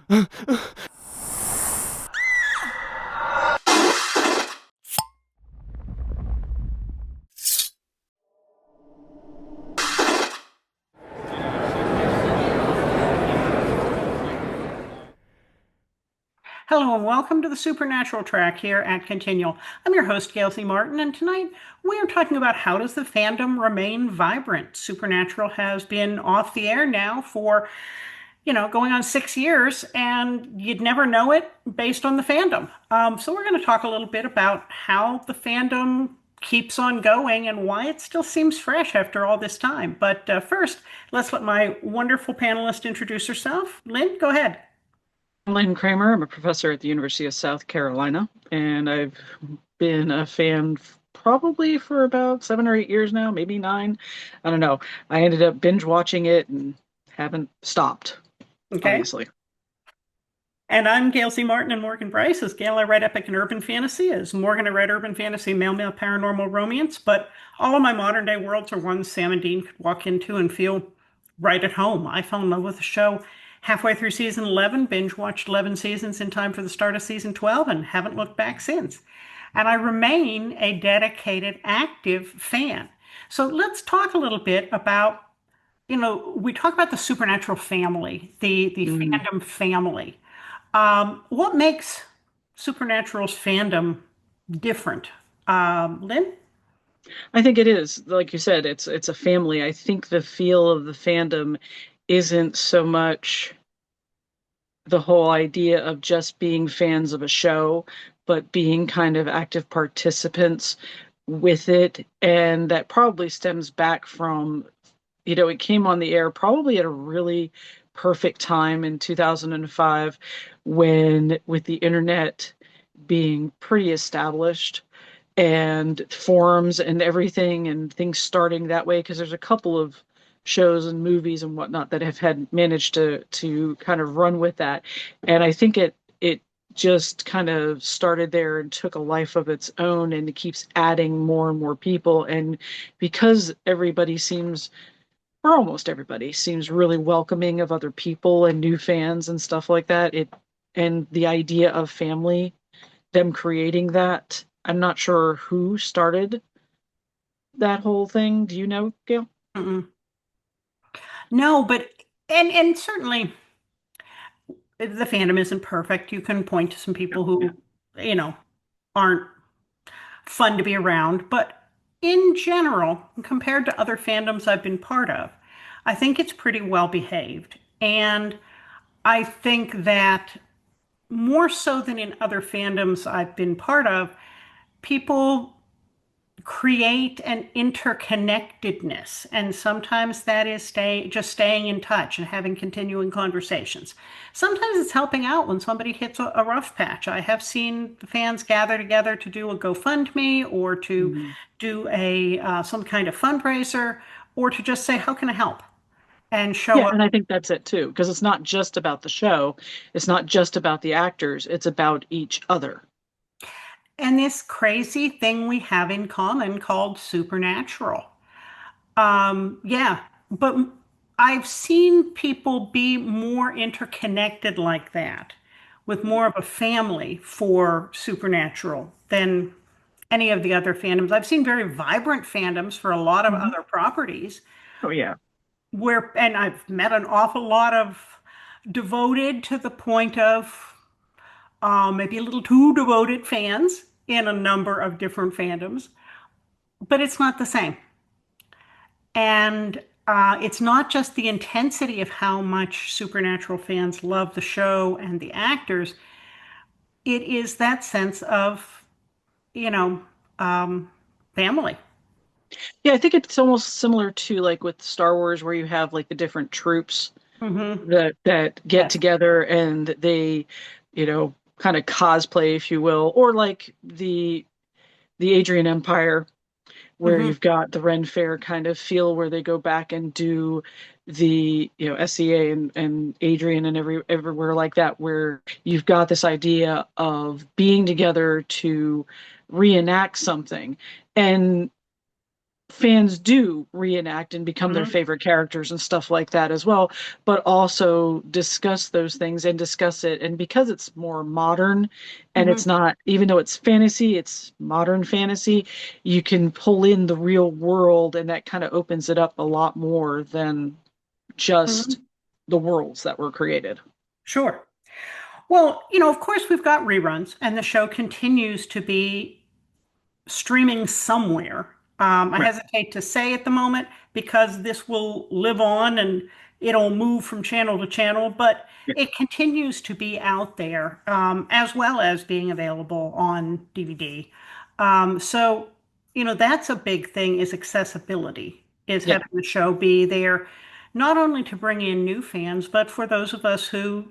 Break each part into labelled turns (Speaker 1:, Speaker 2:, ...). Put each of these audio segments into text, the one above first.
Speaker 1: Hello and welcome to the Supernatural track here at Continual. I'm your host, Gail Martin, and tonight we are talking about how does the fandom remain vibrant. Supernatural has been off the air now for, going on 6 years, and you'd never know it based on the fandom. So we're going to talk a little bit about how the fandom keeps on going and why it still seems fresh after all this time. But first, let's let my wonderful panelist introduce herself. Lynn, go ahead.
Speaker 2: I'm Lynn Kramer. I'm a professor at the University of South Carolina, and I've been a fan probably for about 7 or 8 years now, maybe nine. I don't know. I ended up binge watching it and haven't stopped,
Speaker 1: Okay.
Speaker 2: obviously.
Speaker 1: And I'm Gail C. Martin and Morgan Bryce. As Gail, I write epic and urban fantasy. As Morgan, I write urban fantasy, male paranormal romance. But all of my modern day worlds are ones Sam and Dean could walk into and feel right at home. I fell in love with the show halfway through season 11, binge watched 11 seasons in time for the start of season 12, and haven't looked back since. And I remain a dedicated, active fan. So let's talk a little bit about, we talk about the supernatural family, the
Speaker 2: Mm.
Speaker 1: fandom family. What makes Supernatural's fandom different? Lynn?
Speaker 2: I think it is, like you said, it's a family. I think the feel of the fandom isn't so much the whole idea of just being fans of a show, but being kind of active participants with it. And that probably stems back from, it came on the air probably at a really perfect time in 2005 when, with the internet being pretty established and forums and everything and things starting that way, because there's a couple of shows and movies and whatnot that have had managed to kind of run with that. And I think it just kind of started there and took a life of its own, and it keeps adding more and more people. And because everybody seems, or almost everybody seems, really welcoming of other people and new fans and stuff like that, it, and the idea of family, them creating that, I'm not sure who started that whole thing. Do you know, Gail?
Speaker 1: Mm-mm. No, but and certainly the fandom isn't perfect. You can point to some people
Speaker 2: Yeah.
Speaker 1: who, you know, aren't fun to be around, but in general, compared to other fandoms I've been part of, I think it's pretty well behaved. And I think that more so than in other fandoms I've been part of, people create an interconnectedness, and sometimes that is staying in touch and having continuing conversations. Sometimes it's helping out when somebody hits a rough patch. I have seen the fans gather together to do a GoFundMe or to
Speaker 2: Mhm.
Speaker 1: do a some kind of fundraiser, or to just say, how can I help, and show
Speaker 2: Yeah,
Speaker 1: up.
Speaker 2: and I think that's it too, because it's not just about the show, it's not just about the actors, it's about each other.
Speaker 1: And this crazy thing we have in common called supernatural. Yeah, but I've seen people be more interconnected like that, with more of a family for Supernatural than any of the other fandoms. I've seen very vibrant fandoms for a lot of
Speaker 2: Mhm.
Speaker 1: other properties
Speaker 2: Oh yeah.
Speaker 1: and I've met an awful lot of devoted to the point of maybe a little too devoted fans in a number of different fandoms, but it's not the same. And it's not just the intensity of how much Supernatural fans love the show and the actors, it is that sense of, you know, um, family.
Speaker 2: Yeah, I think it's almost similar to like with Star Wars, where you have like the different troops
Speaker 1: Hmm.
Speaker 2: that get
Speaker 1: Yes.
Speaker 2: together and they, kind of cosplay, if you will, or like the Adrian Empire, where
Speaker 1: Hmm.
Speaker 2: you've got the Ren Fair kind of feel, where they go back and do the, SEA and Adrian and everywhere like that, where you've got this idea of being together to reenact something. And fans do reenact and become their
Speaker 1: Hmm.
Speaker 2: favorite characters and stuff like that as well, but also discuss those things and discuss it. And because it's more modern and
Speaker 1: Hmm.
Speaker 2: it's not, even though it's fantasy, it's modern fantasy, you can pull in the real world and that kind of opens it up a lot more than just
Speaker 1: Hmm.
Speaker 2: the worlds that were created.
Speaker 1: Sure. Well, of course, we've got reruns, and the show continues to be streaming somewhere. I
Speaker 2: Right.
Speaker 1: hesitate to say at the moment because this will live on and it'll move from channel to channel, but
Speaker 2: Yeah.
Speaker 1: it continues to be out there, as well as being available on DVD. So, that's a big thing is accessibility, is
Speaker 2: Yeah.
Speaker 1: having the show be there, not only to bring in new fans, but for those of us who,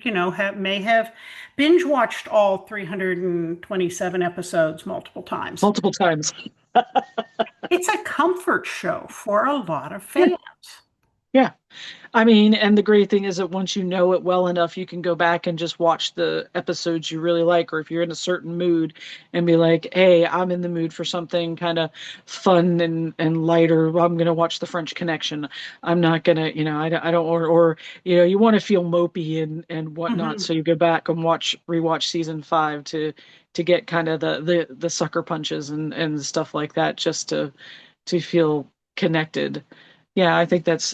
Speaker 1: may have binge watched all 327 episodes multiple times.
Speaker 2: Multiple times.
Speaker 1: It's a comfort show for a lot of
Speaker 2: Yeah.
Speaker 1: fans.
Speaker 2: Yeah. I mean, and the great thing is that once you know it well enough, you can go back and just watch the episodes you really like, or if you're in a certain mood and be like, hey, I'm in the mood for something kind of fun and lighter. I'm going to watch The French Connection. I'm not going to, I don't, you want to feel mopey and whatnot.
Speaker 1: Hmm.
Speaker 2: So you go back and rewatch season 5 to get kind of the sucker punches and stuff like that, just to feel connected. Yeah, I think that's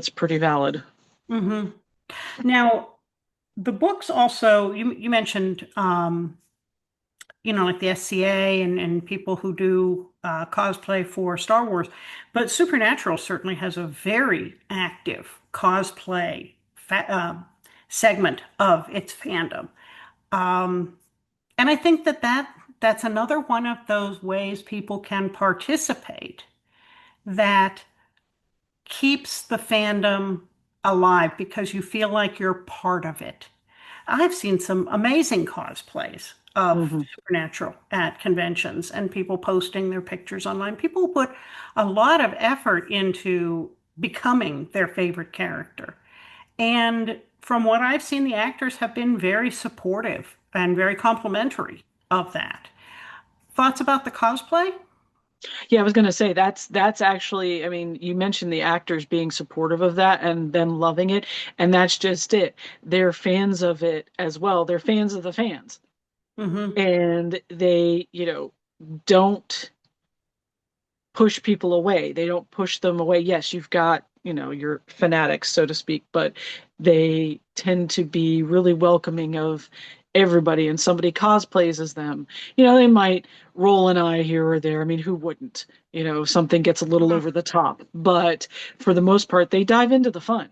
Speaker 2: pretty valid.
Speaker 1: Hmm. Now, the books also, you mentioned, like the SCA and people who do cosplay for Star Wars, but Supernatural certainly has a very active cosplay segment of its fandom. Um, and I think that's another one of those ways people can participate that keeps the fandom alive because you feel like you're part of it. I've seen some amazing cosplays of
Speaker 2: Hmm.
Speaker 1: Supernatural at conventions and people posting their pictures online. People put a lot of effort into becoming their favorite character. And from what I've seen, the actors have been very supportive and very complimentary of that. Thoughts about the cosplay?
Speaker 2: Yeah, I was gonna say that's actually, I mean, you mentioned the actors being supportive of that and them loving it, and that's just it. They're fans of it as well. They're fans of the fans.
Speaker 1: Hmm.
Speaker 2: And they, don't push people away. They don't push them away. Yes, you've got, your fanatics, so to speak, but they tend to be really welcoming of everybody, and somebody cosplays as them. They might roll an eye here or there. I mean, who wouldn't? If something gets a little over the top, but for the most part, they dive into the fun.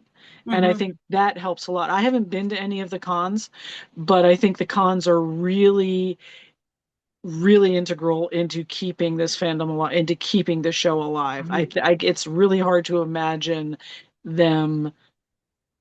Speaker 2: And I
Speaker 1: Hmm.
Speaker 2: think that helps a lot. I haven't been to any of the cons, but I think the cons are really really integral into keeping this fandom alive, into keeping the show alive.
Speaker 1: Hmm.
Speaker 2: It's really hard to imagine them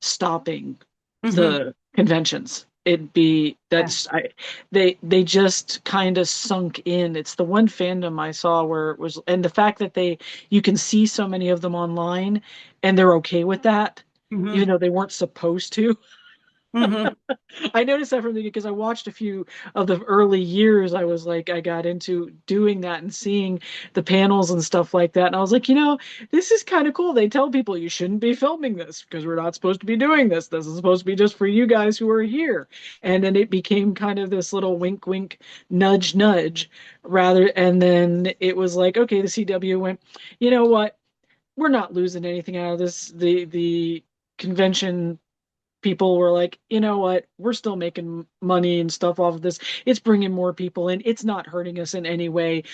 Speaker 2: stopping
Speaker 1: Hmm.
Speaker 2: the conventions. It'd be that's I they just kind of sunk in. It's the one fandom I saw where it was, and the fact that you can see so many of them online and they're okay with that, even
Speaker 1: Hmm.
Speaker 2: though they weren't supposed to.
Speaker 1: Hmm.
Speaker 2: I noticed that from the because I watched a few of the early years. I was like, I got into doing that and seeing the panels and stuff like that. And I was like, this is kind of cool. They tell people you shouldn't be filming this because we're not supposed to be doing this. This is supposed to be just for you guys who are here. And then it became kind of this little wink, wink, nudge, nudge, rather. And then it was like, okay, the CW went, you know what? We're not losing anything out of this. The convention people were like, you know what, we're still making money and stuff off of this. It's bringing more people in. It's not hurting us in any way.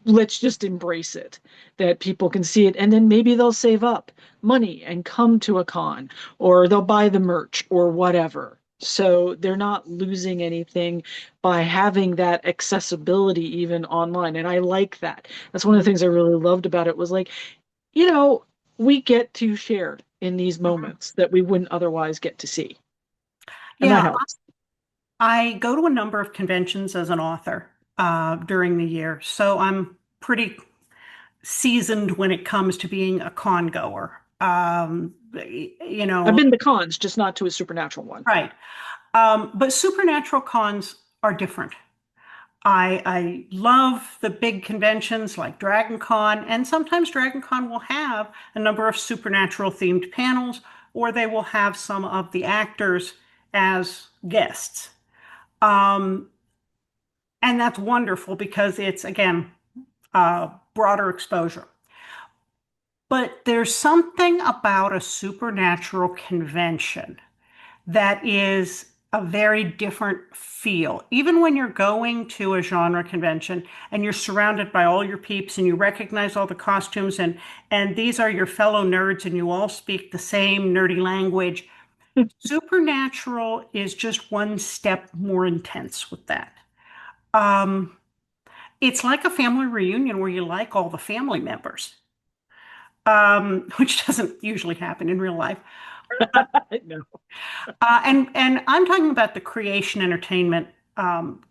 Speaker 2: Let's just embrace it, that people can see it. And then maybe they'll save up money and come to a con, or they'll buy the merch or whatever. So they're not losing anything by having that accessibility even online. And I like that. That's one of the things I really loved about it was like, you know, we get to share in these moments that we wouldn't otherwise get to see. And that
Speaker 1: Yeah,
Speaker 2: helps.
Speaker 1: I go to a number of conventions as an author during the year, so I'm pretty seasoned when it comes to being a con goer.
Speaker 2: I've been to cons, just not to a supernatural one.
Speaker 1: Right. But supernatural cons are different. I love the big conventions like Dragon Con, and sometimes Dragon Con will have a number of supernatural themed panels, or they will have some of the actors as guests. Um, and that's wonderful because it's, again, broader exposure. But there's something about a supernatural convention that is a very different feel. Even when you're going to a genre convention and you're surrounded by all your peeps and you recognize all the costumes and these are your fellow nerds and you all speak the same nerdy language, Supernatural is just one step more intense with that. Um, it's like a family reunion where you like all the family members, which doesn't usually happen in real life.
Speaker 2: No.
Speaker 1: And I'm talking about the creation entertainment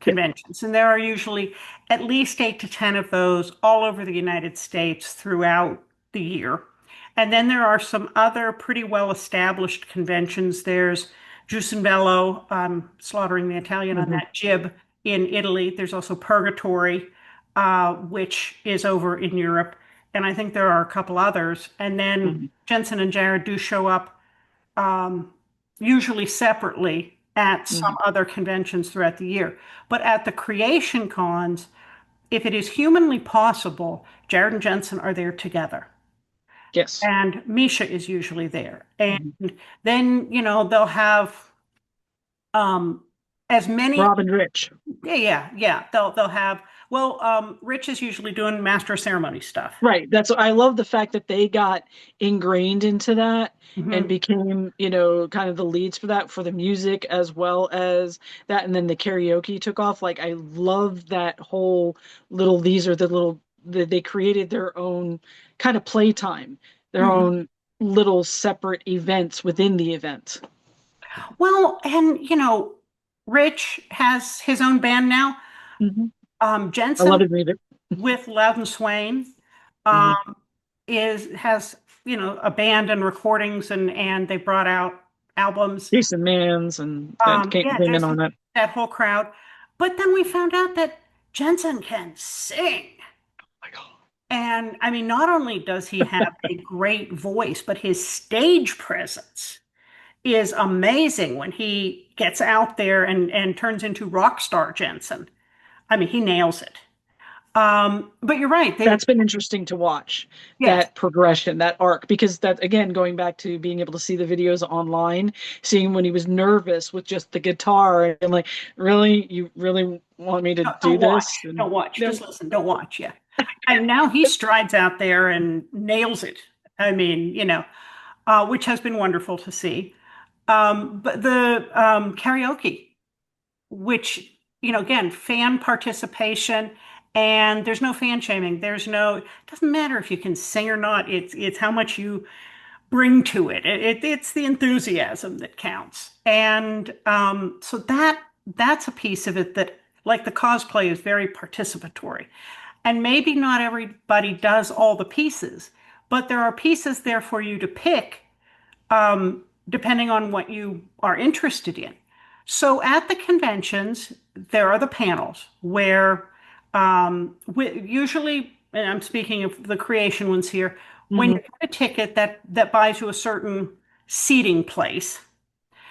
Speaker 2: Yeah.
Speaker 1: conventions, and there are usually at least 8 to 10 of those all over the United States throughout the year. And then there are some other pretty well-established conventions. There's Giussembello, slaughtering the Italian on
Speaker 2: Hmm.
Speaker 1: that jib in Italy. There's also Purgatory, which is over in Europe. And I think there are a couple others. And then
Speaker 2: Hmm.
Speaker 1: Jensen and Jared do show up um, usually separately at some
Speaker 2: Hmm.
Speaker 1: other conventions throughout the year. But at the creation cons, if it is humanly possible, Jared and Jensen are there together.
Speaker 2: Yes.
Speaker 1: And Misha is usually there. And
Speaker 2: Hmm.
Speaker 1: then, they'll have um, as many,
Speaker 2: Rob and Rich.
Speaker 1: yeah, yeah, yeah. They'll have, well, Rich is usually doing master of ceremony stuff.
Speaker 2: Right. I love the fact that they got ingrained into that and
Speaker 1: Mhm.
Speaker 2: became, kind of the leads for that, for the music as well as that. And then the karaoke took off. Like, I love that whole these are the they created their own kind of playtime, their
Speaker 1: Mhm.
Speaker 2: own little separate events within the event.
Speaker 1: Well, and Rich has his own band now.
Speaker 2: Hmm. I
Speaker 1: Jensen
Speaker 2: love his music.
Speaker 1: with Loudon Swain
Speaker 2: Hmm.
Speaker 1: um, is has a band and recordings and they brought out albums.
Speaker 2: Jason Mans and that
Speaker 1: Yeah,
Speaker 2: came in
Speaker 1: there's
Speaker 2: on that.
Speaker 1: that whole crowd. But then we found out that Jensen can sing.
Speaker 2: My God.
Speaker 1: And I mean, not only does he have a great voice, but his stage presence is amazing when he gets out there and turns into rock star Jensen. I mean, he nails it. But you're right.
Speaker 2: That's been interesting to watch,
Speaker 1: Yes.
Speaker 2: that progression, that arc, because that, again, going back to being able to see the videos online, seeing when he was nervous with just the guitar and like, really, you really want me to
Speaker 1: No,
Speaker 2: do
Speaker 1: don't
Speaker 2: this?
Speaker 1: watch.
Speaker 2: And
Speaker 1: Don't watch.
Speaker 2: no,
Speaker 1: Just listen. Don't watch. Yeah. And now he strides out there and nails it. I mean, which has been wonderful to see. But the karaoke, which, again, fan participation, and there's no fan shaming. It doesn't matter if you can sing or not. It's how much you bring to it. It's the enthusiasm that counts. And so that's a piece of it that, like the cosplay, is very participatory. And maybe not everybody does all the pieces, but there are pieces there for you to pick depending on what you are interested in. So at the conventions, there are the panels where usually, and I'm speaking of the creation ones here, when you
Speaker 2: hmm,
Speaker 1: get a ticket that buys you a certain seating place,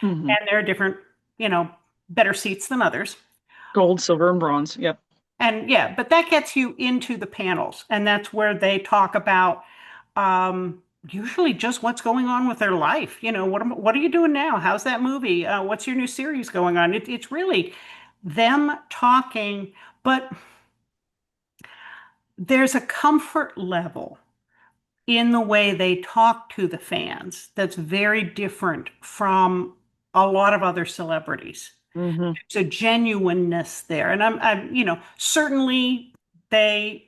Speaker 2: hmm.
Speaker 1: and there are different, you know, better seats than others.
Speaker 2: Gold, silver, and bronze. Yep.
Speaker 1: And yeah, but that gets you into the panels, and that's where they talk about usually just what's going on with their life. What are you doing now? How's that movie? What's your new series going on? It's really them talking, but there's a comfort level in the way they talk to the fans that's very different from a lot of other celebrities.
Speaker 2: Hmm.
Speaker 1: There's a genuineness there. And certainly they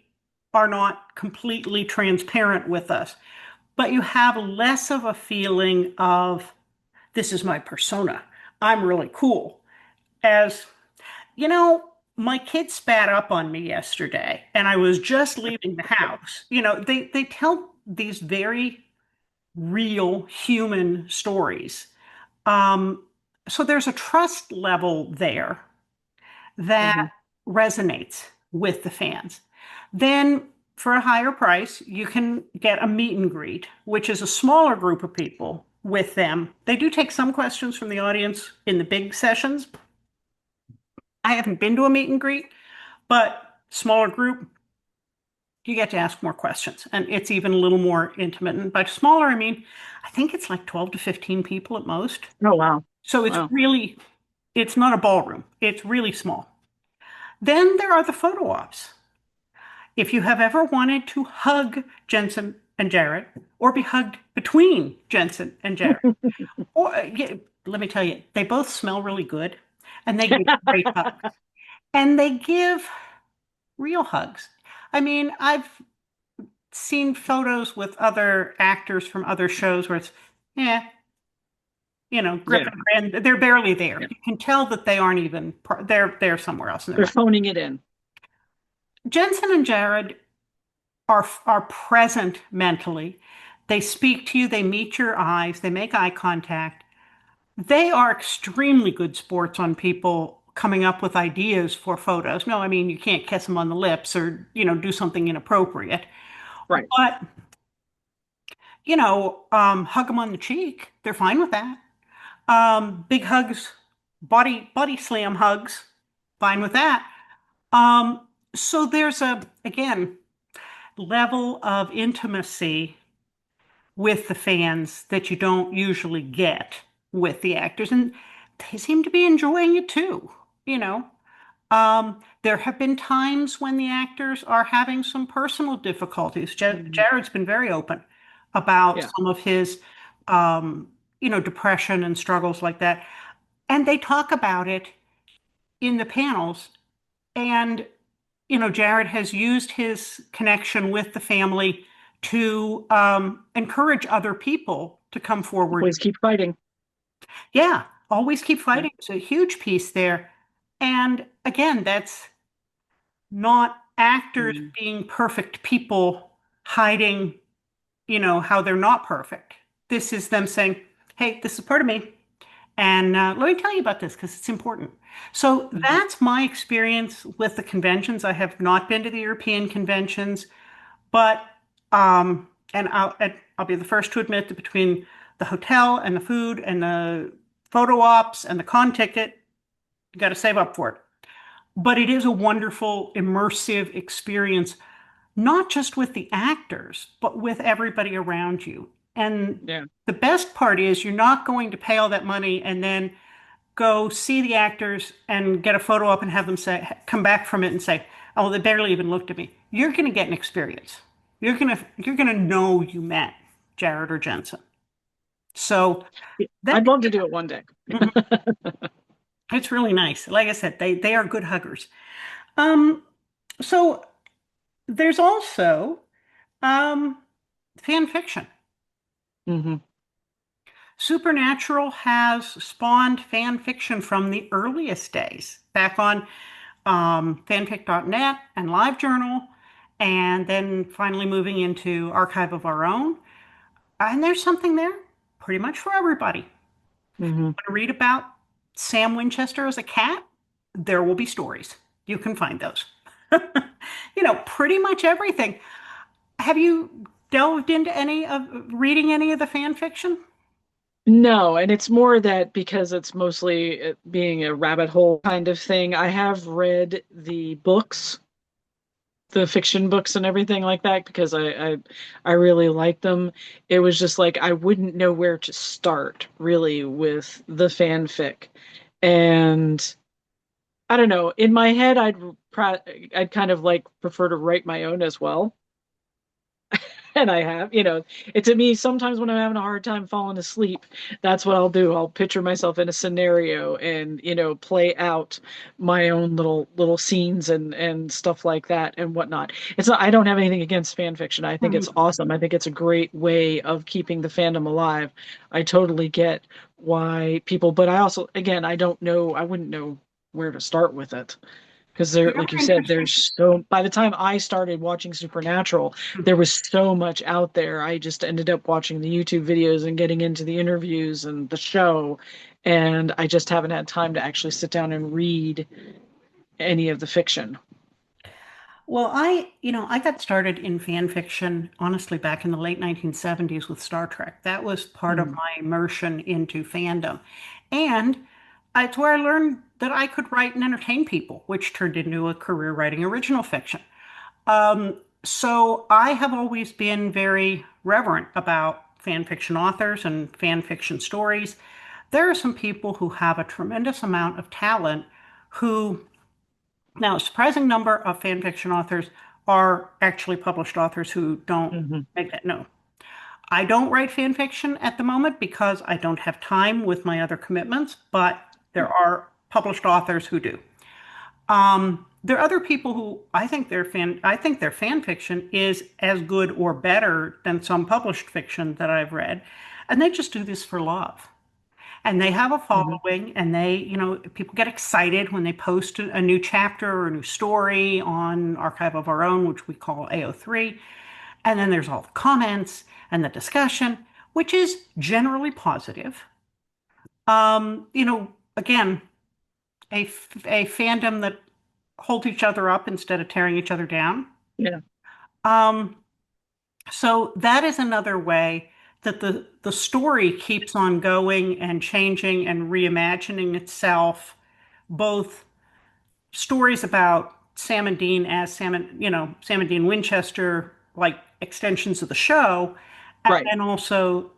Speaker 1: are not completely transparent with us, but you have less of a feeling of this is my persona. I'm really cool. As my kid spat up on me yesterday and I was just leaving the house. They tell these very real human stories. Um, so there's a trust level there that
Speaker 2: Hmm.
Speaker 1: resonates with the fans. Then, for a higher price, you can get a meet and greet, which is a smaller group of people with them. They do take some questions from the audience in the big sessions. I haven't been to a meet and greet, but smaller group, you get to ask more questions, and it's even a little more intimate. And by smaller, I mean, I think it's like 12 to 15 people at most.
Speaker 2: Oh, wow.
Speaker 1: So
Speaker 2: Wow.
Speaker 1: it's not a ballroom. It's really small. Then there are the photo ops. If you have ever wanted to hug Jensen and Jared, or be hugged between Jensen and Jared, or yeah, let me tell you, they both smell really good, and they give great hugs, and they give real hugs. I mean, I've seen photos with other actors from other shows where it's, yeah,
Speaker 2: Yeah.
Speaker 1: Griffin, and they're barely there.
Speaker 2: Yeah.
Speaker 1: You can tell that they aren't even, they're somewhere else in their
Speaker 2: They're
Speaker 1: mind.
Speaker 2: phoning it in.
Speaker 1: Jensen and Jared are present mentally. They speak to you, they meet your eyes, they make eye contact. They are extremely good sports on people coming up with ideas for photos. No, I mean, you can't kiss them on the lips or, do something inappropriate.
Speaker 2: Right.
Speaker 1: But, hug them on the cheek. They're fine with that. Big hugs, body slam hugs, fine with that. So there's again, level of intimacy with the fans that you don't usually get with the actors. And they seem to be enjoying it too, you know. There have been times when the actors are having some personal difficulties.
Speaker 2: Mhm.
Speaker 1: Jared's been very open about
Speaker 2: Yeah.
Speaker 1: some of his, depression and struggles like that. And they talk about it in the panels. And, Jared has used his connection with the family to encourage other people to come forward.
Speaker 2: Always keep fighting.
Speaker 1: Yeah, always keep
Speaker 2: Yeah.
Speaker 1: fighting. It's a huge piece there. And again, that's not actors
Speaker 2: Mm.
Speaker 1: being perfect people hiding, how they're not perfect. This is them saying, hey, this is part of me. And let me tell you about this because it's important. So
Speaker 2: Mhm.
Speaker 1: that's my experience with the conventions. I have not been to the European conventions, but and I'll be the first to admit that between the hotel and the food and the photo ops and the con ticket, you got to save up for it. But it is a wonderful, immersive experience, not just with the actors, but with everybody around you. And
Speaker 2: Yeah.
Speaker 1: the best part is you're not going to pay all that money and then go see the actors and get a photo up and have them come back from it and say, oh, they barely even looked at me. You're going to get an experience. You're going to know you met Jared or Jensen. So
Speaker 2: Yeah.
Speaker 1: that
Speaker 2: I'd love to do it one day.
Speaker 1: mhm, it's really nice. Like I said, they are good huggers. Um, so there's also um, fan fiction.
Speaker 2: Hmm.
Speaker 1: Supernatural has spawned fan fiction from the earliest days, back on fanfic.net and LiveJournal, and then finally moving into Archive of Our Own. And there's something there pretty much for everybody.
Speaker 2: Hmm.
Speaker 1: Want to read about Sam Winchester as a cat? There will be stories. You can find those. Pretty much everything. Have you delved into any of reading any of the fan fiction?
Speaker 2: No, and it's more that because it's mostly being a rabbit hole kind of thing. I have read the books, the fiction books and everything like that because I really like them. It was just like I wouldn't know where to start really with the fanfic. And I don't know, in my head I'd kind of like prefer to write my own as well. And I have, it's to me sometimes when I'm having a hard time falling asleep, that's what I'll do. I'll picture myself in a scenario and, play out my own little scenes and stuff like that and whatnot. It's not, I don't have anything against fan fiction. I think it's
Speaker 1: Mhm.
Speaker 2: awesome. I think it's a great way of keeping the fandom alive. I totally get why people, but I also, again, I don't know, I wouldn't know where to start with it. Because there,
Speaker 1: You know,
Speaker 2: like you said,
Speaker 1: interesting.
Speaker 2: there's so, by the time I started watching Supernatural, there was so much out there. I just ended up watching the YouTube videos and getting into the interviews and the show. And I just haven't had time to actually sit down and read any of the fiction.
Speaker 1: Well, I got started in fan fiction, honestly, back in the late 1970s with Star Trek. That was part of
Speaker 2: Mm,
Speaker 1: my immersion into fandom. And it's where I learned that I could write and entertain people, which turned into a career writing original fiction. So I have always been very reverent about fan fiction authors and fan fiction stories. There are some people who have a tremendous amount of talent who now, a surprising number of fan fiction authors are actually published authors who don't
Speaker 2: hmm
Speaker 1: make that known. I don't write fan fiction at the moment because I don't have time with my other commitments, but there are published authors who do. There are other people who I think their fan fiction is as good or better than some published fiction that I've read, and they just do this for love. And they have a
Speaker 2: hmm
Speaker 1: following, and people get excited when they post a new chapter or a new story on Archive of Our Own, which we call AO3. And then there's all the comments and the discussion, which is generally positive. Again, a fandom that holds each other up instead of tearing each other down.
Speaker 2: Yeah.
Speaker 1: Um, so that is another way that the story keeps on going and changing and reimagining itself, both stories about Sam and Dean as Sam and Dean Winchester, like extensions of the show, and
Speaker 2: Right.
Speaker 1: then also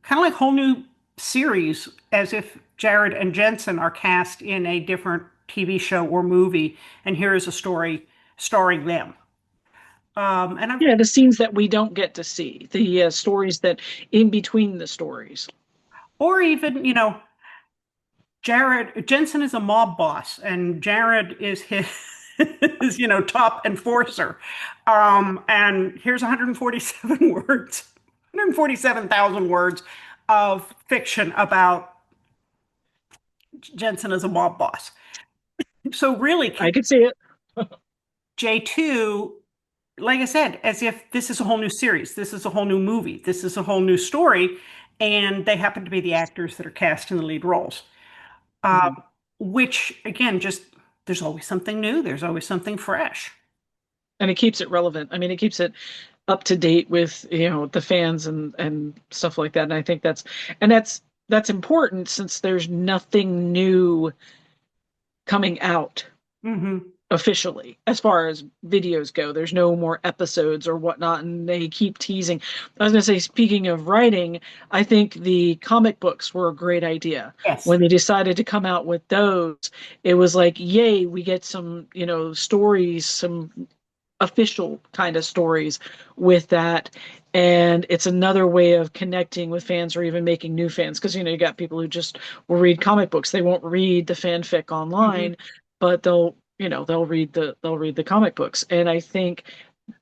Speaker 1: kind of like whole new series, as if Jared and Jensen are cast in a different TV show or movie, and here is a story starring them. And I've,
Speaker 2: Yeah, the scenes that we don't get to see, the stories that in between the stories.
Speaker 1: or even, Jared Jensen is a mob boss, and Jared is his, top enforcer. And here's 147 words, 147,000 words of fiction about Jensen as a mob boss. So really,
Speaker 2: I
Speaker 1: can
Speaker 2: could see it.
Speaker 1: J2, like I said, as if this is a whole new series, this is a whole new movie, this is a whole new story, and they happen to be the actors that are cast in the lead roles. Uh,
Speaker 2: Mhm.
Speaker 1: which again, just there's always something new, there's always something fresh.
Speaker 2: And it keeps it relevant. I mean, it keeps it up to date with, the fans and stuff like that. And I think that's important since there's nothing new coming out
Speaker 1: Hmm.
Speaker 2: officially as far as videos go. There's no more episodes or whatnot, and they keep teasing. I was going to say, speaking of writing, I think the comic books were a great idea.
Speaker 1: Yes.
Speaker 2: When they decided to come out with those, it was like, yay, we get some, stories, some official kind of stories with that. And it's another way of connecting with fans or even making new fans. Because, you got people who just will read comic books. They won't read the fanfic
Speaker 1: Hmm.
Speaker 2: online, but they'll read the comic books. And I think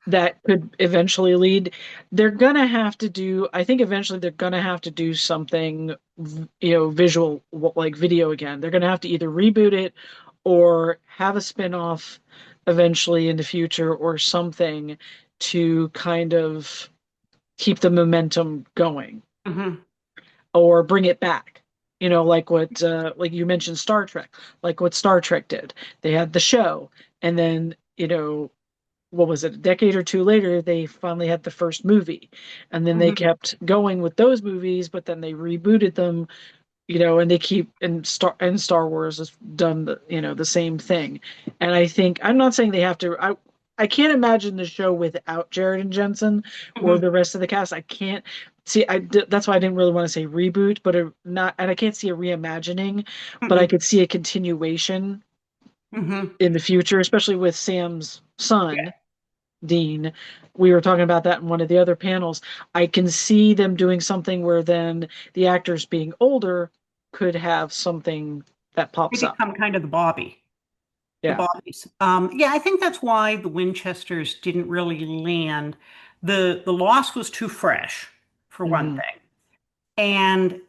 Speaker 2: that could eventually lead, I think eventually they're going to have to do something, visual, like video again. They're going to have to either reboot it or have a spin-off eventually in the future or something to kind of keep the momentum going
Speaker 1: Hmm.
Speaker 2: or bring it back. Like you mentioned Star Trek, like what Star Trek did. They had the show, and then, what was it, a decade or two later, they finally had the first movie. And then they
Speaker 1: Hmm.
Speaker 2: kept going with those movies, but then they rebooted them, and they keep and Star Wars has done the same thing. And I think I'm not saying they have to. I can't imagine the show without Jared and Jensen or
Speaker 1: Hmm.
Speaker 2: the rest of the cast. I can't see. That's why I didn't really want to say reboot, but not. And I can't see a reimagining, but I
Speaker 1: Hmm.
Speaker 2: could see a continuation
Speaker 1: Hmm.
Speaker 2: in the future, especially with Sam's son Dean. We were talking about that in one of the other panels. I can see them doing something where then the actors being older could have something that
Speaker 1: They
Speaker 2: pops up.
Speaker 1: become kind of the
Speaker 2: Yeah.
Speaker 1: bobbies. Yeah, I think that's why the Winchesters didn't really land. The loss was too fresh, for one
Speaker 2: hmm
Speaker 1: thing. And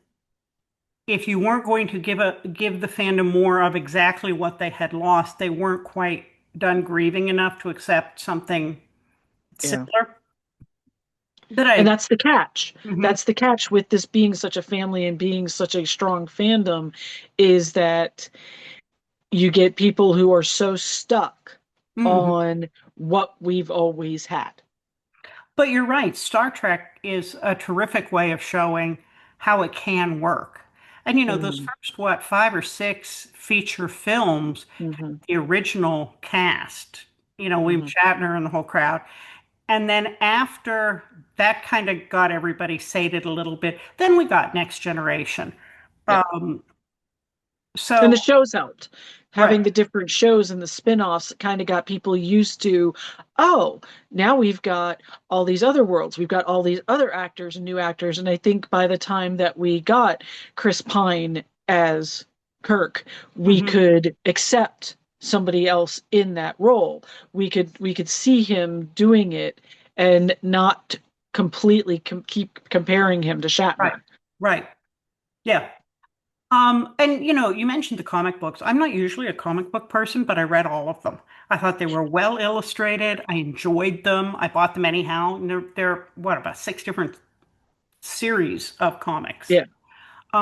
Speaker 1: if you weren't going to give the fandom more of exactly what they had lost, they weren't quite done grieving enough to accept something
Speaker 2: Yeah.
Speaker 1: similar. That I
Speaker 2: And
Speaker 1: agree.
Speaker 2: that's the catch.
Speaker 1: Hmm.
Speaker 2: That's the catch with this being such a family and being such a strong fandom is that you get people who are so stuck
Speaker 1: Mhm.
Speaker 2: on what we've always had.
Speaker 1: But you're right. Star Trek is a terrific way of showing how it can work. And those
Speaker 2: Mm-hmm.
Speaker 1: first, what, 5 or 6 feature films,
Speaker 2: Mm-hmm.
Speaker 1: the original cast, William
Speaker 2: Mm-hmm.
Speaker 1: Shatner and the whole crowd. And then after that kind of got everybody sated a little bit, then we got Next Generation.
Speaker 2: Yeah.
Speaker 1: Um,
Speaker 2: And the
Speaker 1: so,
Speaker 2: shows helped.
Speaker 1: right.
Speaker 2: Having the different shows and the spin-offs kind of got people used to, oh, now we've got all these other worlds. We've got all these other actors and new actors. And I think by the time that we got Chris Pine as Kirk, we
Speaker 1: Hmm.
Speaker 2: could accept somebody else in that role. We could see him doing it and not completely keep comparing him to
Speaker 1: Right.
Speaker 2: Shatner.
Speaker 1: Right. Yeah. And you mentioned the comic books. I'm not usually a comic book person, but I read all of them. I thought they were well illustrated. I enjoyed them. I bought them anyhow. And they're what, about 6 different series of comics.
Speaker 2: Yeah,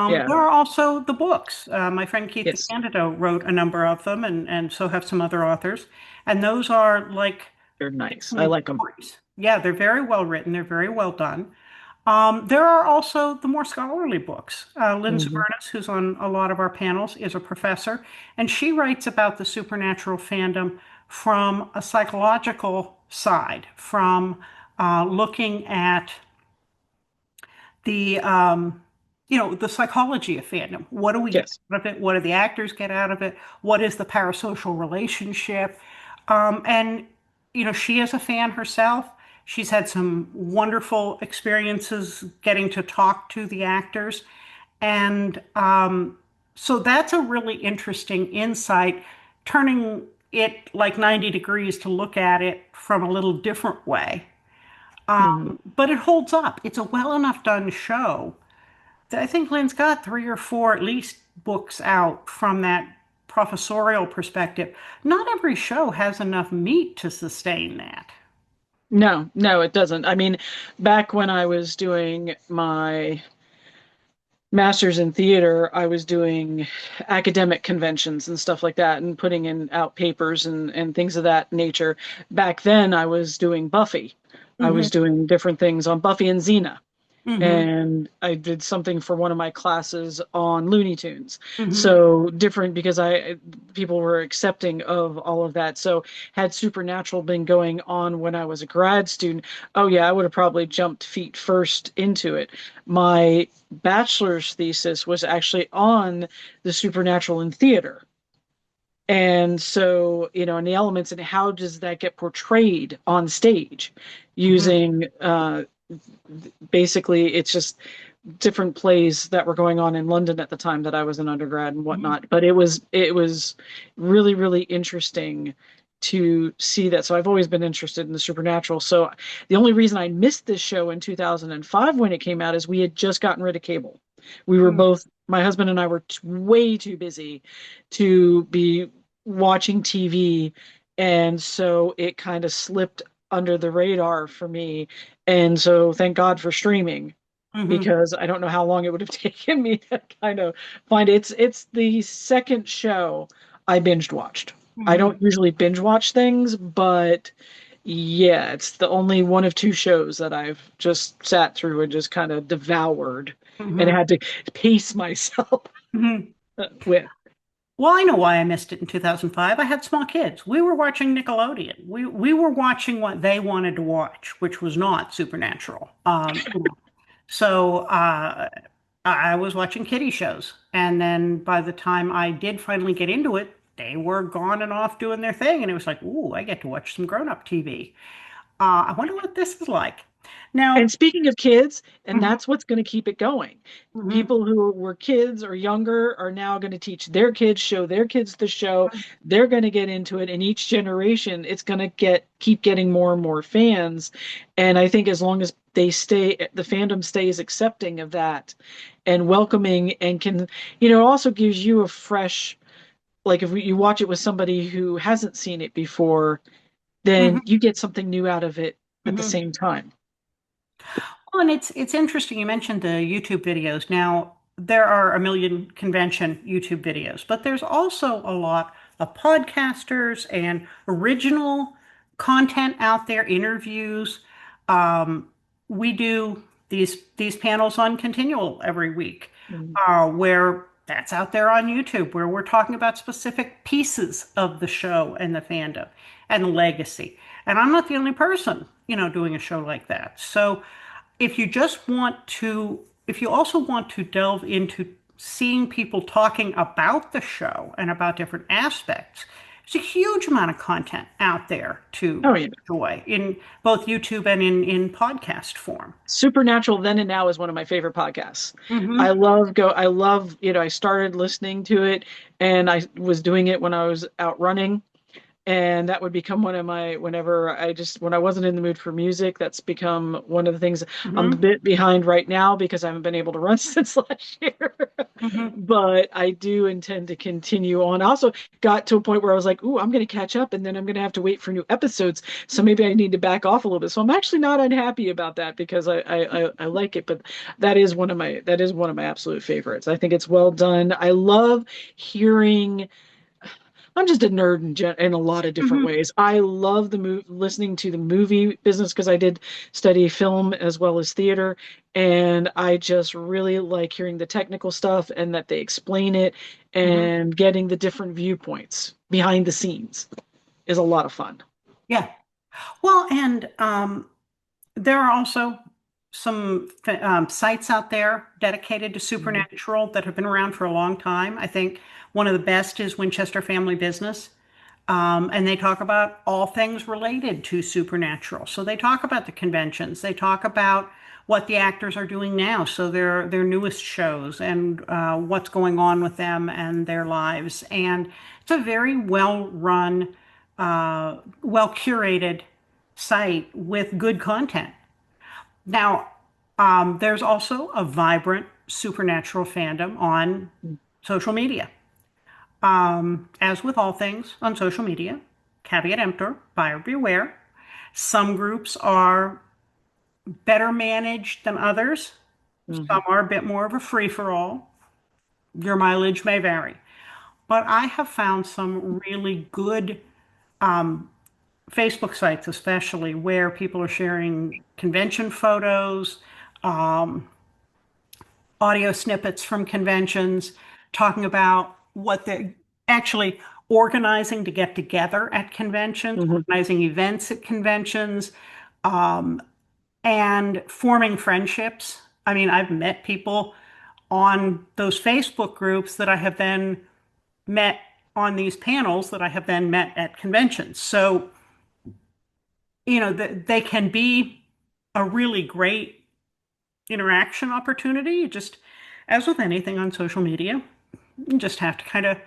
Speaker 2: yeah,
Speaker 1: There are also the books. My friend Keith in
Speaker 2: yes,
Speaker 1: Canada wrote a number of them, and so have some other authors. And those are like
Speaker 2: they're nice. I
Speaker 1: excellent
Speaker 2: like them.
Speaker 1: stories. Yeah, they're very well written. They're very well done. There are also the more scholarly books. Lynn,
Speaker 2: Hmm.
Speaker 1: who's on a lot of our panels, is a professor, and she writes about the supernatural fandom from a psychological side, from looking at the the psychology of fandom. What do we get
Speaker 2: Yes.
Speaker 1: out of it? What do the actors get out of it? What is the parasocial relationship? And she is a fan herself. She's had some wonderful experiences getting to talk to the actors, and so that's a really interesting insight, turning it like 90 degrees to look at it from a little different way.
Speaker 2: Hmm.
Speaker 1: But it holds up. It's a well enough done show that I think Lynn's got 3 or 4 at least books out from that professorial perspective. Not every show has enough meat to sustain that.
Speaker 2: No, no, it doesn't. I mean, back when I was doing my master's in theater, I was doing academic conventions and stuff like that and putting in out papers and things of that nature. Back then, I was doing Buffy. I
Speaker 1: Hmm.
Speaker 2: was doing different things on Buffy and Xena.
Speaker 1: Hmm.
Speaker 2: And I did something for one of my classes on Looney Tunes.
Speaker 1: Hmm.
Speaker 2: So different because I people were accepting of all of that. So had Supernatural been going on when I was a grad student, oh yeah, I would have probably jumped feet first into it. My bachelor's thesis was actually on the supernatural in theater. And so, and the elements and how does that get portrayed on stage
Speaker 1: Hmm.
Speaker 2: using basically it's just different plays that were going on in London at the time that I was an undergrad and
Speaker 1: Hmm.
Speaker 2: whatnot. But it was really, really interesting to see that. So I've always been interested in the supernatural. So the only reason I missed this show in 2005 when it came out is we had just gotten rid of cable. We were both, my husband and I were way too busy to be watching TV. And so it kind of slipped under the radar for me. And so thank God for streaming
Speaker 1: Hmm.
Speaker 2: because I don't know how long it would have taken me to kind of find it. It's the second show I binged watched. I
Speaker 1: Hmm.
Speaker 2: don't usually binge watch things, but yeah, it's the only one of two shows that I've just sat through and just kind of devoured and
Speaker 1: Hmm.
Speaker 2: had to pace myself
Speaker 1: Hmm.
Speaker 2: with.
Speaker 1: Well, I know why I missed it in 2005. I had small kids. We were watching Nickelodeon. We were watching what they wanted to watch, which was not Supernatural. So I was watching kiddie shows. And then by the time I did finally get into it, they were gone and off doing their thing. And it was like, ooh, I get to watch some grown-up TV. I wonder what this is like.
Speaker 2: And
Speaker 1: Now,
Speaker 2: speaking of kids, and
Speaker 1: mhm,
Speaker 2: that's what's going to keep it going.
Speaker 1: mhm,
Speaker 2: People who were kids or younger are now going to teach their kids, show their kids the show. They're going to get into it, and each generation, it's going to keep getting more and more fans. And I think as long as the fandom stays accepting of that and welcoming, and can, it also gives you a fresh, like if you watch it with somebody who hasn't seen it before, then
Speaker 1: mhm,
Speaker 2: you get something new out of it at the
Speaker 1: mhm.
Speaker 2: same time.
Speaker 1: Well, and it's interesting you mentioned the YouTube videos. Now, there are a million convention YouTube videos, but there's also a lot of podcasters and original content out there, interviews. Um, we do these panels on Continual every week,
Speaker 2: Mhm.
Speaker 1: where that's out there on YouTube, where we're talking about specific pieces of the show and the fandom and the legacy. And I'm not the only person, doing a show like that. So if you just want to, if you also want to delve into seeing people talking about the show and about different aspects, there's a huge amount of content out there to
Speaker 2: Oh yeah.
Speaker 1: enjoy in both YouTube and in podcast form.
Speaker 2: Supernatural Then and Now is one of my favorite podcasts.
Speaker 1: Hmm.
Speaker 2: I love, I started listening to it and I was doing it when I was out running. And that would become one of my, when I wasn't in the mood for music, that's become one of the things. I'm a
Speaker 1: Hmm.
Speaker 2: bit behind right now because I haven't been able to run since last year.
Speaker 1: Hmm.
Speaker 2: But I do intend to continue on. I also got to a point where I was like, ooh, I'm going to catch up and then I'm going to have to wait for new episodes. So maybe I need to back off a little bit. So I'm actually not unhappy about that because I like it. But that is one of my absolute favorites. I think it's well done. I love hearing I'm just a nerd in a lot of different
Speaker 1: Hmm.
Speaker 2: ways. I love listening to the movie business because I did study film as well as theater, and I just really like hearing the technical stuff and that they explain it
Speaker 1: Hmm.
Speaker 2: and getting the different viewpoints behind the scenes is a lot of fun.
Speaker 1: Yeah. Well, and there are also some sites out there dedicated to
Speaker 2: Mhm.
Speaker 1: supernatural that have been around for a long time. I think one of the best is Winchester Family Business. And they talk about all things related to supernatural. So they talk about the conventions. They talk about what the actors are doing now. So their newest shows and what's going on with them and their lives. And it's a very well run, well curated site with good content. Now, there's also a vibrant supernatural fandom on social media. As with all things on social media, caveat emptor, buyer beware. Some groups are better managed than others. Some
Speaker 2: Mhm.
Speaker 1: are a bit more of a free-for-all. Your mileage may vary. But I have found some really good Facebook sites, especially where people are sharing convention photos, um, audio snippets from conventions, talking about what they're actually organizing to get together at conventions,
Speaker 2: Mhm.
Speaker 1: organizing events at conventions, um, and forming friendships. I mean, I've met people on those Facebook groups that I have then met on these panels that I have then met at conventions. So, they can be a really great interaction opportunity. Just as with anything on social media, you just have to kind of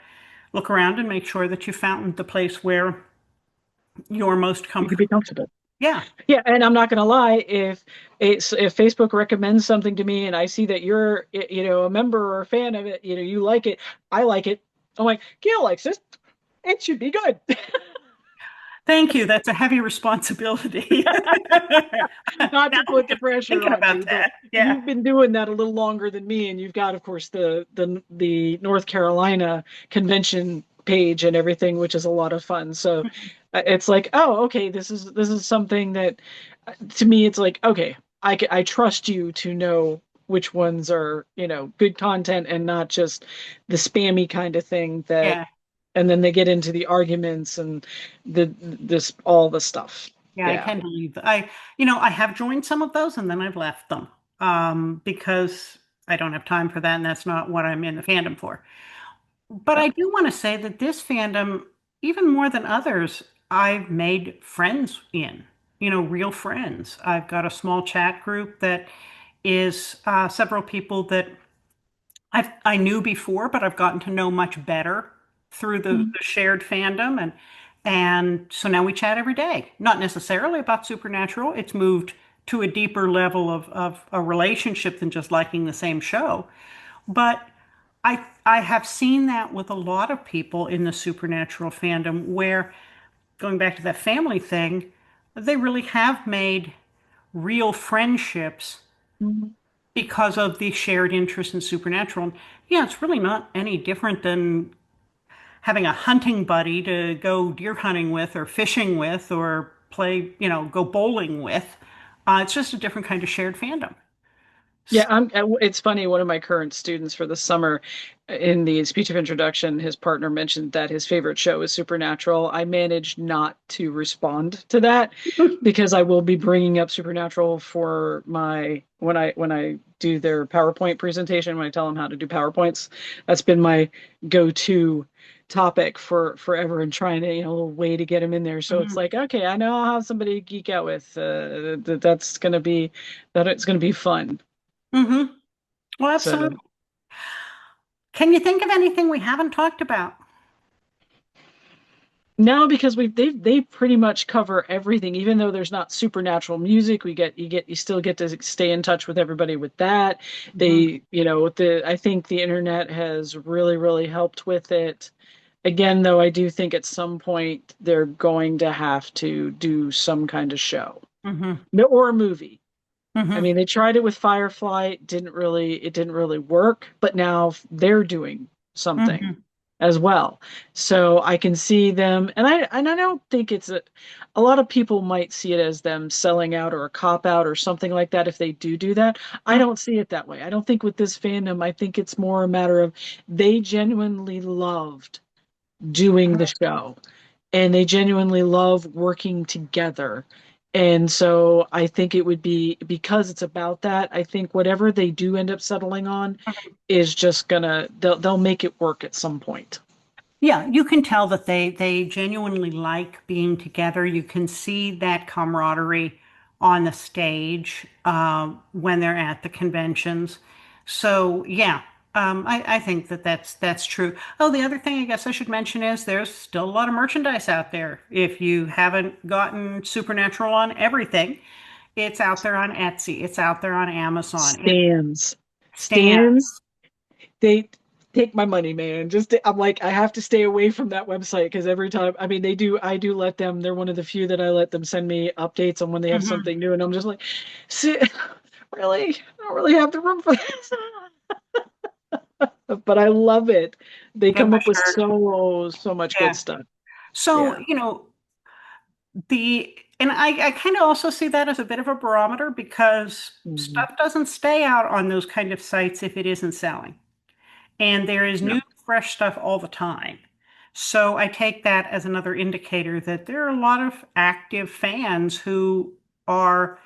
Speaker 1: look around and make sure that you found the place where you're most
Speaker 2: You could be
Speaker 1: comfortable.
Speaker 2: comfortable.
Speaker 1: Yeah.
Speaker 2: Yeah, and I'm not going to lie, if Facebook recommends something to me and I see that you're a member or a fan of it, you like it, I like it. I'm like, Gail likes this. It should be good.
Speaker 1: Thank you. That's a heavy responsibility.
Speaker 2: Not
Speaker 1: Now
Speaker 2: to
Speaker 1: I'm
Speaker 2: put the
Speaker 1: just
Speaker 2: pressure
Speaker 1: thinking
Speaker 2: on
Speaker 1: about
Speaker 2: you, but
Speaker 1: that. Yeah.
Speaker 2: you've been doing that a little longer than me, and you've got, of course, the North Carolina convention page and everything, which is a lot of fun. So it's like, oh, okay, this is something that to me it's like, okay, I trust you to know which ones are good content and not just the spammy kind of thing that,
Speaker 1: Yeah.
Speaker 2: and then they get into the arguments and this all the stuff.
Speaker 1: Yeah, I
Speaker 2: Yeah.
Speaker 1: can believe I have joined some of those and then I've left them because I don't have time for that and that's not what I'm in the fandom for. But I do want to say that this fandom, even more than others, I've made friends in, real friends. I've got a small chat group that is several people that I knew before, but I've gotten to know much better through the shared fandom, and so now we chat every day. Not necessarily about Supernatural. It's moved to a deeper level of a relationship than just liking the same show. But I have seen that with a lot of people in the Supernatural fandom where, going back to that family thing, they really have made real friendships
Speaker 2: Mhm.
Speaker 1: because of the shared interest in supernatural. And yeah, it's really not any different than having a hunting buddy to go deer hunting with or fishing with or play, go bowling with. It's just a different kind of shared fandom.
Speaker 2: Yeah, it's funny. One of my current students for the summer in the speech of introduction, his partner mentioned that his favorite show is Supernatural. I managed not to respond to that because I will be bringing up Supernatural for my when I do their PowerPoint presentation, when I tell them how to do PowerPoints. That's been my go-to topic for forever and trying to, a little way to get him in there. So it's
Speaker 1: Mhm.
Speaker 2: like, okay, I know I'll have somebody to geek out with. That it's gonna be fun.
Speaker 1: Hmm. Well,
Speaker 2: So
Speaker 1: absolutely. Can you think of anything we haven't talked about?
Speaker 2: no, because they pretty much cover everything. Even though there's not supernatural music, you still get to stay in touch with everybody with that.
Speaker 1: Mhm.
Speaker 2: I think the internet has really helped with it. Again, though, I do think at some point they're going to have to do some kind of show.
Speaker 1: Hmm.
Speaker 2: No, or a movie. I
Speaker 1: Hmm.
Speaker 2: mean, they tried it with Firefly, it didn't really work, but now they're doing something
Speaker 1: Hmm.
Speaker 2: as well. So I can see them, and I don't think a lot of people might see it as them selling out or a cop out or something like that if they do that. I don't see it that way. I don't think with this fandom, I think it's more a matter of they genuinely loved doing the show and they genuinely love working together. And so I think it would be because it's about that. I think whatever they do end up settling on is just they'll make it work at some point.
Speaker 1: Yeah, you can tell that they genuinely like being together. You can see that camaraderie on the stage when they're at the conventions. So yeah, I think that that's true. Oh, the other thing I guess I should mention is there's still a lot of merchandise out there. If you haven't gotten Supernatural on everything, it's out there on Etsy. It's out there on Amazon. It
Speaker 2: Stands.
Speaker 1: stands.
Speaker 2: Stands, they take my money, man. I'm like, I have to stay away from that website because every time, I mean, I do let them, they're one of the few that I let them send me updates on when they have
Speaker 1: Mhm.
Speaker 2: something new. And I'm just like, see, really? I don't really have the room for this. But I love it. They
Speaker 1: Get
Speaker 2: come
Speaker 1: my
Speaker 2: up with
Speaker 1: shirt.
Speaker 2: so much good
Speaker 1: Yeah.
Speaker 2: stuff.
Speaker 1: So,
Speaker 2: Yeah.
Speaker 1: and I kind of also see that as a bit of a barometer because
Speaker 2: Mhm.
Speaker 1: stuff doesn't stay out on those kind of sites if it isn't selling. And there is
Speaker 2: No.
Speaker 1: new, fresh stuff all the time. So I take that as another indicator that there are a lot of active fans who are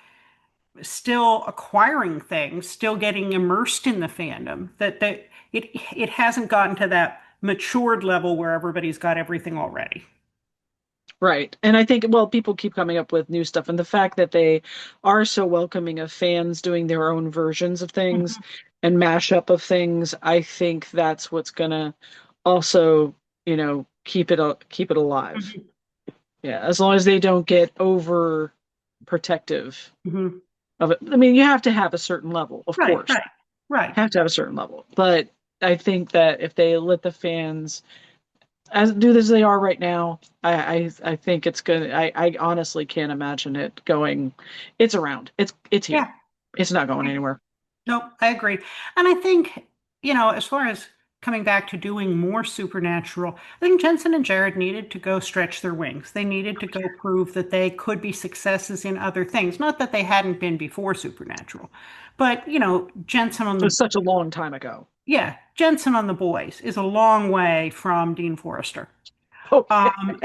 Speaker 1: still acquiring things, still getting immersed in the fandom, that it hasn't gotten to that matured level where everybody's got everything already.
Speaker 2: Right. And I think, well, people keep coming up with new stuff. And the fact that they are so welcoming of fans doing their own versions of things
Speaker 1: Mhm.
Speaker 2: and mashup of things, I think that's what's gonna also, keep it alive.
Speaker 1: Mhm.
Speaker 2: Yeah, as long as they don't get over protective
Speaker 1: Mhm.
Speaker 2: of it. I mean, you have to have a certain level, of
Speaker 1: Right,
Speaker 2: course.
Speaker 1: right, right.
Speaker 2: Have to have a certain level. But I think that if they let the fans as do as they are right now, I think it's gonna. I honestly can't imagine it going. It's around. It's here.
Speaker 1: Yeah.
Speaker 2: It's not going anywhere.
Speaker 1: No, I agree. And I think, as far as coming back to doing more supernatural, I think Jensen and Jared needed to go stretch their wings. They needed to go prove that they could be successes in other things. Not that they hadn't been before supernatural, but, Jensen on
Speaker 2: It was
Speaker 1: the,
Speaker 2: such a long time ago.
Speaker 1: yeah, Jensen on the Boys is a long way from Dean Forrester.
Speaker 2: Okay.
Speaker 1: Um,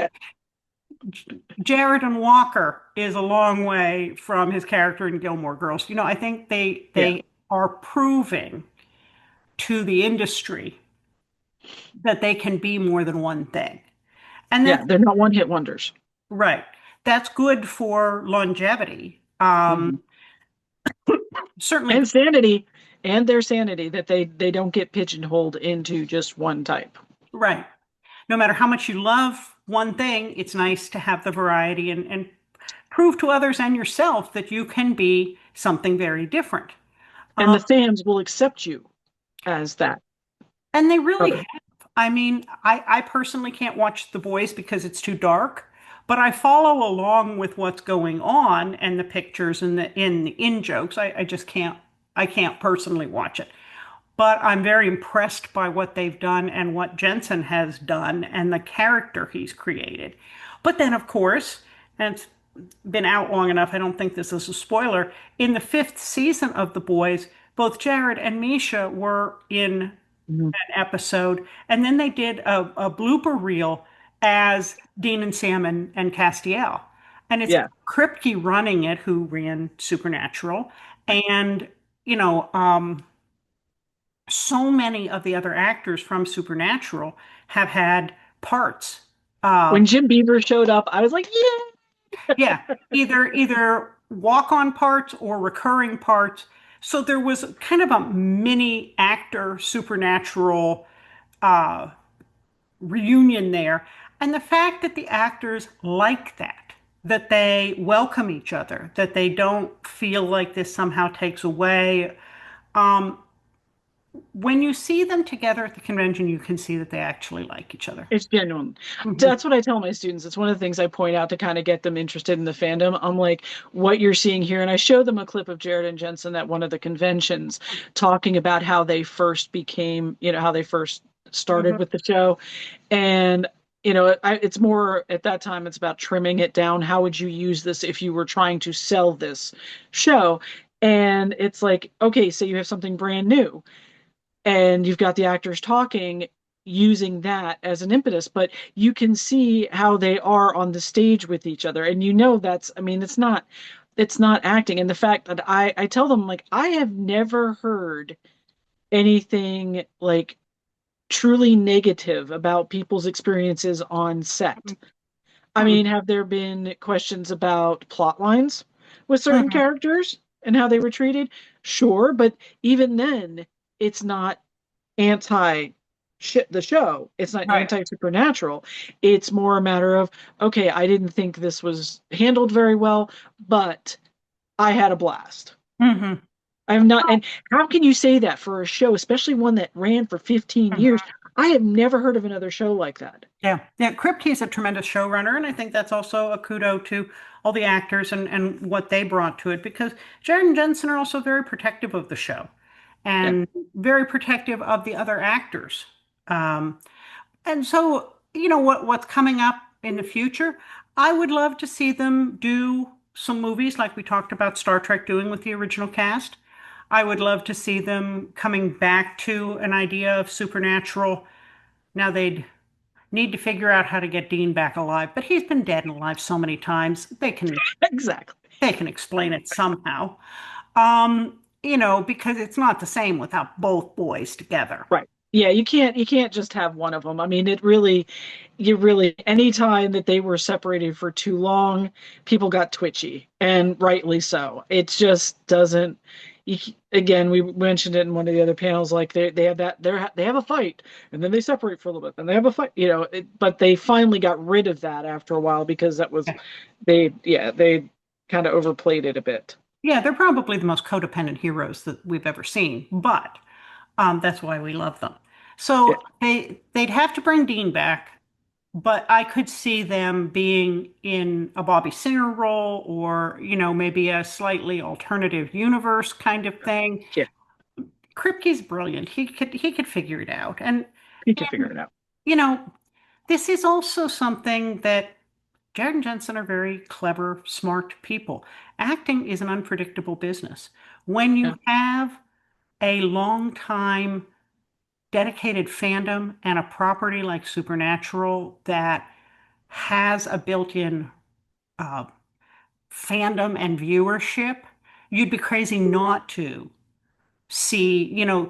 Speaker 1: Jared and Walker is a long way from his character in Gilmore Girls. I think they
Speaker 2: Yeah.
Speaker 1: they are proving to the industry that they can be more than one thing. And
Speaker 2: Yeah.
Speaker 1: that's
Speaker 2: They're not one hit wonders.
Speaker 1: right. That's good for longevity.
Speaker 2: Mhm.
Speaker 1: Certainly
Speaker 2: And
Speaker 1: good.
Speaker 2: sanity, and their sanity that they don't get pigeonholed into just one type.
Speaker 1: Right. No matter how much you love one thing, it's nice to have the variety and prove to others and yourself that you can be something very different.
Speaker 2: And
Speaker 1: Um,
Speaker 2: the fans will accept you as that.
Speaker 1: and they really
Speaker 2: Other.
Speaker 1: have. I mean, I personally can't watch The Boys because it's too dark, but I follow along with what's going on and the pictures and the in jokes. I just can't personally watch it. but I'm very impressed by what they've done and what Jensen has done and the character he's created. But then, of course, and it's been out long enough, I don't think this is a spoiler. In the fifth season of The Boys, both Jared and Misha were in
Speaker 2: Mhm.
Speaker 1: an episode, and then they did a blooper reel as Dean and Sam and Castiel. And it's
Speaker 2: Yeah.
Speaker 1: Kripke running it, who ran Supernatural, and you know, so many of the other actors from Supernatural have had parts. Uh,
Speaker 2: When Jim Beaver showed up, I was like,
Speaker 1: yeah, either walk-on parts or recurring parts. So there was kind of a mini actor Supernatural uh, reunion there. And the fact that the actors like that, that they welcome each other, that they don't feel like this somehow takes away. Um, when you see them together at the convention, you can see that they actually like each other.
Speaker 2: it's genuine.
Speaker 1: Mhm.
Speaker 2: That's what I tell my students. It's one of the things I point out to kind of get them interested in the fandom. I'm like, what you're seeing here, and I show them a clip of Jared and Jensen at one of the conventions talking about how they first became, how they first started
Speaker 1: Mhm.
Speaker 2: with the show. And it's more at that time, it's about trimming it down. How would you use this if you were trying to sell this show? And it's like, okay, so you have something brand new and you've got the actors talking using that as an impetus, but you can see how they are on the stage with each other. And that's, I mean, it's not acting. And the fact that I tell them, like, I have never heard anything like truly negative about people's experiences on set. I
Speaker 1: Mhm.
Speaker 2: mean, have there been questions about plot lines with certain
Speaker 1: Mhm.
Speaker 2: characters and how they were treated? Sure, but even then, it's not anti shit the show. It's not
Speaker 1: Right.
Speaker 2: anti supernatural. It's more a matter of, okay, I didn't think this was handled very well, but I had a blast.
Speaker 1: Mhm.
Speaker 2: I'm not, and how can you say that for a show, especially one that ran for 15 years?
Speaker 1: Mhm.
Speaker 2: I have never heard of another show like that.
Speaker 1: Yeah, yeah. Kripke is a tremendous showrunner, and I think that's also a kudo to all the actors and what they brought to it. Because Jared and Jensen are also very protective of the show,
Speaker 2: Yeah,
Speaker 1: and very protective of the other actors. Um, and so, what's coming up in the future? I would love to see them do some movies like we talked about Star Trek doing with the original cast. I would love to see them coming back to an idea of supernatural. Now they'd need to figure out how to get Dean back alive, but he's been dead and alive so many times.
Speaker 2: exactly.
Speaker 1: They can explain it somehow. Because it's not the same without both boys together.
Speaker 2: Right. Yeah, you can't just have one of them. I mean, you really anytime that they were separated for too long, people got twitchy, and rightly so. It just doesn't again, we mentioned it in one of the other panels, like they have they have a fight and then they separate for a little bit and they have a fight, but they finally got rid of that after a while because that was
Speaker 1: Yeah,
Speaker 2: they kind of overplayed it a bit.
Speaker 1: yeah, they're probably the most codependent heroes that we've ever seen, but that's why we love them.
Speaker 2: Yeah,
Speaker 1: So they'd have to bring Dean back, but I could see them being in a Bobby Singer role or, maybe a slightly alternative universe kind of thing.
Speaker 2: yeah,
Speaker 1: Kripke's brilliant. He could figure it out.
Speaker 2: you can figure
Speaker 1: And
Speaker 2: it out.
Speaker 1: you know, this is also something that Jared and Jensen are very clever, smart people. Acting is an unpredictable business. When
Speaker 2: Yeah,
Speaker 1: you have a long time dedicated fandom and a property like Supernatural that has a built-in uh, fandom and viewership, you'd be crazy not to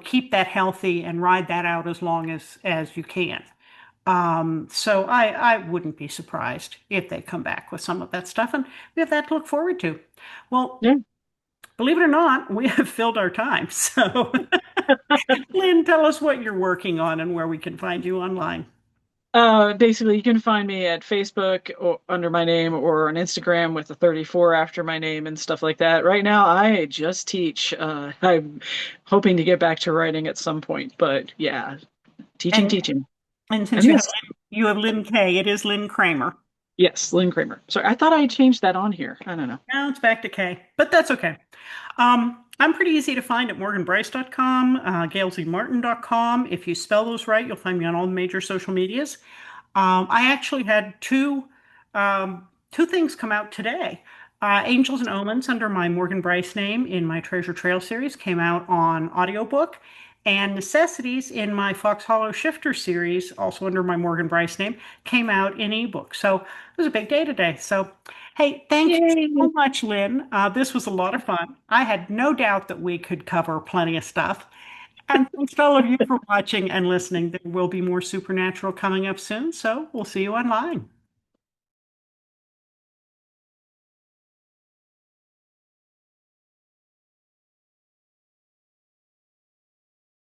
Speaker 1: keep that healthy and ride that out as long as you can. So I wouldn't be surprised if they come back with some of that stuff, and we have that to look forward to. Well,
Speaker 2: yeah.
Speaker 1: believe it or not, we have filled our time. So, Lynn, tell us what you're working on and where we can find you online.
Speaker 2: Basically, you can find me at Facebook or under my name or on Instagram with a 34 after my name and stuff like that. Right now, I just teach. I'm hoping to get back to writing at some point, but yeah, teaching,
Speaker 1: And
Speaker 2: teaching.
Speaker 1: and since
Speaker 2: And yes,
Speaker 1: You have Lynn K, it is Lynn Kramer.
Speaker 2: yes, Lynn Kramer. Sorry, I thought I changed that on here. I don't know.
Speaker 1: Now it's back to K, but that's okay. I'm pretty easy to find at morganbryce.com, gailzmartin.com. If you spell those right, you'll find me on all the major social medias. I actually had two things come out today. Angels and Omens under my Morgan Bryce name in my Treasure Trail series came out on audiobook, and Necessities in my Fox Hollow Shifter series, also under my Morgan Bryce name, came out in ebook. So it was a big day today. So, hey, thank you
Speaker 2: Yay!
Speaker 1: so much, Lynn. This was a lot of fun. I had no doubt that we could cover plenty of stuff. And thanks to all of you for watching and listening. There will be more Supernatural coming up soon, so we'll see you online.